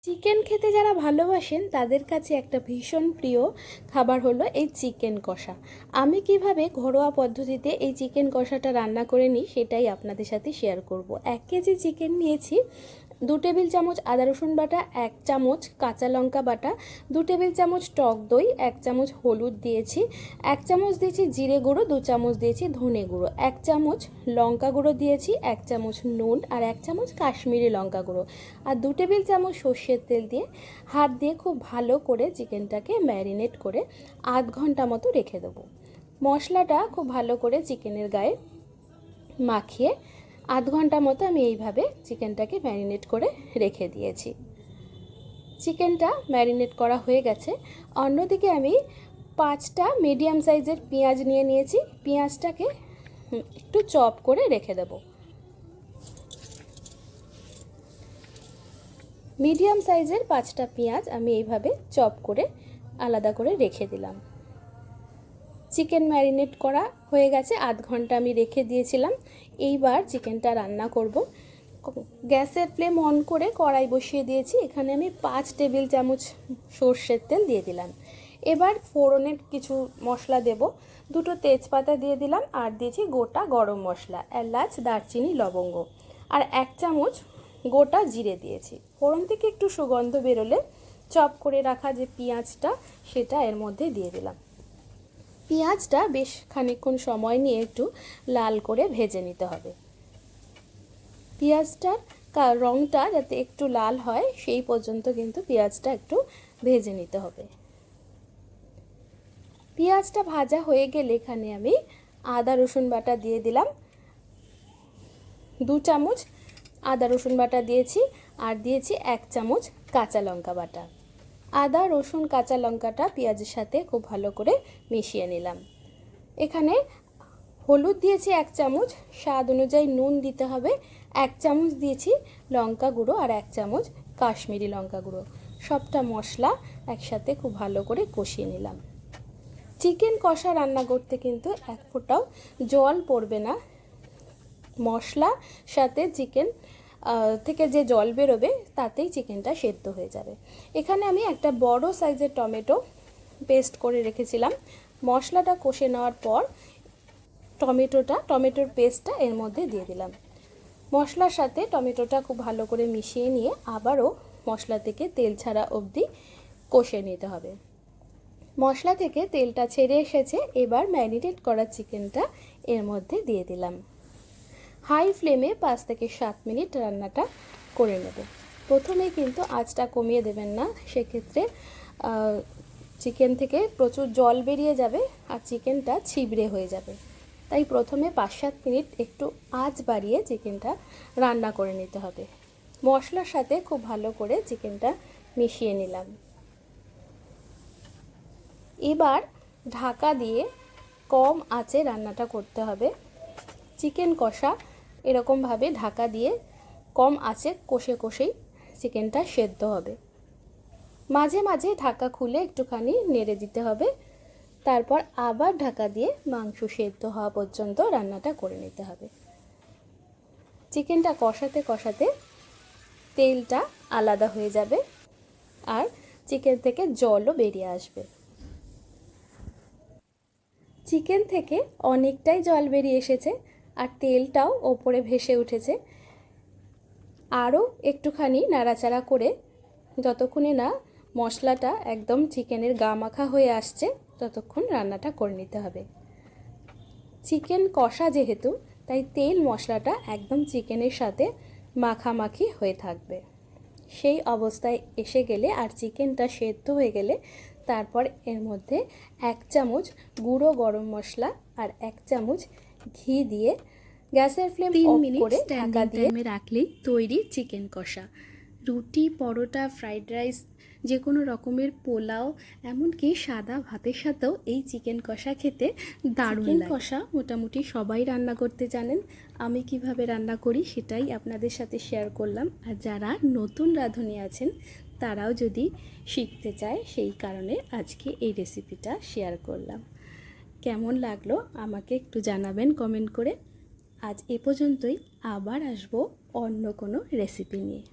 Chicken খেতে যারা ভালোবাসেন তাদের কাছে একটা ভীষণ প্রিয় খাবার হলো এই চিকেন কষা। আমি কিভাবে ঘরোয়া পদ্ধতিতে এই চিকেন কষাটা রান্না করে নিই সেটাই আপনাদের সাথে শেয়ার করব। 1 কেজি চিকেন নিয়েছি, 2 টেবিল চামচ আদা রসুন বাটা, 1 চামচ কাঁচা লঙ্কা বাটা, 2 টেবিল চামচ টক দই, 1 চামচ হলুদ দিয়েছি, 1 চামচ দিয়েছি জিরে গুঁড়ো, 2 চামচ দিয়েছি ধনে গুঁড়ো, 1 চামচ লঙ্কা গুঁড়ো দিয়েছি, 1 চামচ নুন আর 1 চামচ কাশ্মীরি লঙ্কা গুঁড়ো আর 2 টেবিল চামচ সর্ষের তেল দিয়ে হাত দিয়ে খুব ভালো করে চিকেনটাকে ম্যারিনেট করে আধ ঘন্টা মতো রেখে দেবো। মশলাটা খুব ভালো করে চিকেনের গায়ে মাখিয়ে আধ ঘন্টা মতো আমি এইভাবে চিকেনটাকে ম্যারিনেট করে রেখে দিয়েছি। চিকেনটা ম্যারিনেট করা হয়ে গেছে। অন্যদিকে আমি 5টা মিডিয়াম সাইজের পেঁয়াজ নিয়ে নিয়েছি। পেঁয়াজটাকে একটু চপ করে রেখে দেব। মিডিয়াম সাইজের 5টা পেঁয়াজ আমি এইভাবে চপ করে আলাদা করে রেখে দিলাম। চিকেন ম্যারিনেট করা হয়ে গেছে, আধ ঘন্টা আমি রেখে দিয়েছিলাম। এইবার চিকেনটা রান্না করব। গ্যাসের ফ্লেম অন করে কড়াই বসিয়ে দিয়েছি। এখানে আমি 5 টেবিল চামচ সর্ষের তেল দিয়ে দিলাম। এবার ফোড়নের কিছু মশলা দেব। 2টো তেজপাতা দিয়ে দিলাম আর দিয়েছি গোটা গরম মশলা, এলাচ, দারচিনি, লবঙ্গ আর 1 চামচ গোটা জিরে দিয়েছি। ফোড়ন থেকে একটু সুগন্ধ বেরোলে চপ করে রাখা যে পেঁয়াজটা সেটা এর মধ্যে দিয়ে দিলাম। পেঁয়াজটা বেশ খানিকক্ষণ সময় নিয়ে একটু লাল করে ভেজে নিতে হবে। পেঁয়াজটার রঙটা যাতে একটু লাল হয় সেই পর্যন্ত কিন্তু পেঁয়াজটা একটু ভেজে নিতে হবে। পেঁয়াজটা ভাজা হয়ে গেলে এখানে আমি আদা রসুন বাটা দিয়ে দিলাম। 2 চামচ আদা রসুন বাটা দিয়েছি আর দিয়েছি 1 চামচ কাঁচা লঙ্কা বাটা। আদা রসুন কাঁচা লঙ্কাটা পেঁয়াজের সাথে খুব ভালো করে মিশিয়ে নিলাম। এখানে হলুদ দিয়েছি 1 চামচ, স্বাদ অনুযায়ী নুন দিতে হবে। 1 চামচ দিয়েছি লঙ্কা গুঁড়ো আর 1 চামচ কাশ্মীরি লঙ্কা গুঁড়ো। সবটা মশলা একসাথে খুব ভালো করে কষিয়ে নিলাম। চিকেন কষা রান্না করতে কিন্তু এক ফোঁটাও জল পড়বে না। মশলা সাথে চিকেন থেকে যে জল বেরোবে তাতেই চিকেনটা সেদ্ধ হয়ে যাবে। এখানে আমি একটা বড় সাইজের টমেটো পেস্ট করে রেখেছিলাম। মশলাটা কষে নেওয়ার পর টমেটোর পেস্টটা এর মধ্যে দিয়ে দিলাম। মশলার সাথে টমেটোটা খুব ভালো করে মিশিয়ে নিয়ে আবারও মশলা থেকে তেল ছাড়া অবধি কষে নিতে হবে। মশলা থেকে তেলটা ছেড়ে এসেছে। এবার ম্যারিনেট করা চিকেনটা এর মধ্যে দিয়ে দিলাম। হাই ফ্লেমে 5 থেকে 7 মিনিট রান্নাটা করে নেব। প্রথমে কিন্তু আঁচটা কমিয়ে দেবেন না, সেক্ষেত্রে চিকেন থেকে প্রচুর জল বেরিয়ে যাবে আর চিকেনটা ছিবড়ে হয়ে যাবে। তাই প্রথমে 5-7 মিনিট একটু আঁচ বাড়িয়ে চিকেনটা রান্না করে নিতে হবে। মশলার সাথে খুব ভালো করে চিকেনটা মিশিয়ে নিলাম। এবার ঢাকা দিয়ে কম আঁচে রান্নাটা করতে হবে। চিকেন কষা এরকমভাবে ঢাকা দিয়ে কম আঁচে কষে কষেই চিকেনটা সেদ্ধ হবে। মাঝে মাঝে ঢাকা খুলে একটুখানি নেড়ে দিতে হবে। তারপর আবার ঢাকা দিয়ে মাংস সেদ্ধ হওয়া পর্যন্ত রান্নাটা করে নিতে হবে। চিকেনটা কষাতে কষাতে তেলটা আলাদা হয়ে যাবে আর চিকেন থেকে জলও বেরিয়ে আসবে। চিকেন থেকে অনেকটাই জল বেরিয়ে এসেছে আর তেলটাও ওপরে ভেসে উঠেছে। আরও একটুখানি নাড়াচাড়া করে যতক্ষণে না মশলাটা একদম চিকেনের গা মাখা হয়ে আসছে ততক্ষণ রান্নাটা করে নিতে হবে। চিকেন কষা যেহেতু, তাই তেল মশলাটা একদম চিকেনের সাথে মাখামাখি হয়ে থাকবে। সেই অবস্থায় এসে গেলে আর চিকেনটা সেদ্ধ হয়ে গেলে তারপর এর মধ্যে 1 চামচ গুঁড়ো গরম মশলা আর 1 চামচ ঘি দিয়ে গ্যাসের ফ্লেম অফ করে ঢাকা দিয়ে রাখলেই তৈরি চিকেন কষা। রুটি, পরোটা, ফ্রাইড রাইস, যে কোনো রকমের পোলাও, এমনকি সাদা ভাতের সাথেও এই চিকেন কষা খেতে দারুণ লাগে। চিকেন কষা মোটামুটি সবাই রান্না করতে জানেন। আমি কিভাবে রান্না করি সেটাই আপনাদের সাথে শেয়ার করলাম। আর যারা নতুন রাঁধুনি আছেন তারাও যদি শিখতে চায় সেই কারণে আজকে এই রেসিপিটা শেয়ার করলাম। কেমন লাগলো আমাকে একটু জানাবেন কমেন্ট করে। আজ এ পর্যন্তই, আবার আসবো অন্য কোনো রেসিপি নিয়ে।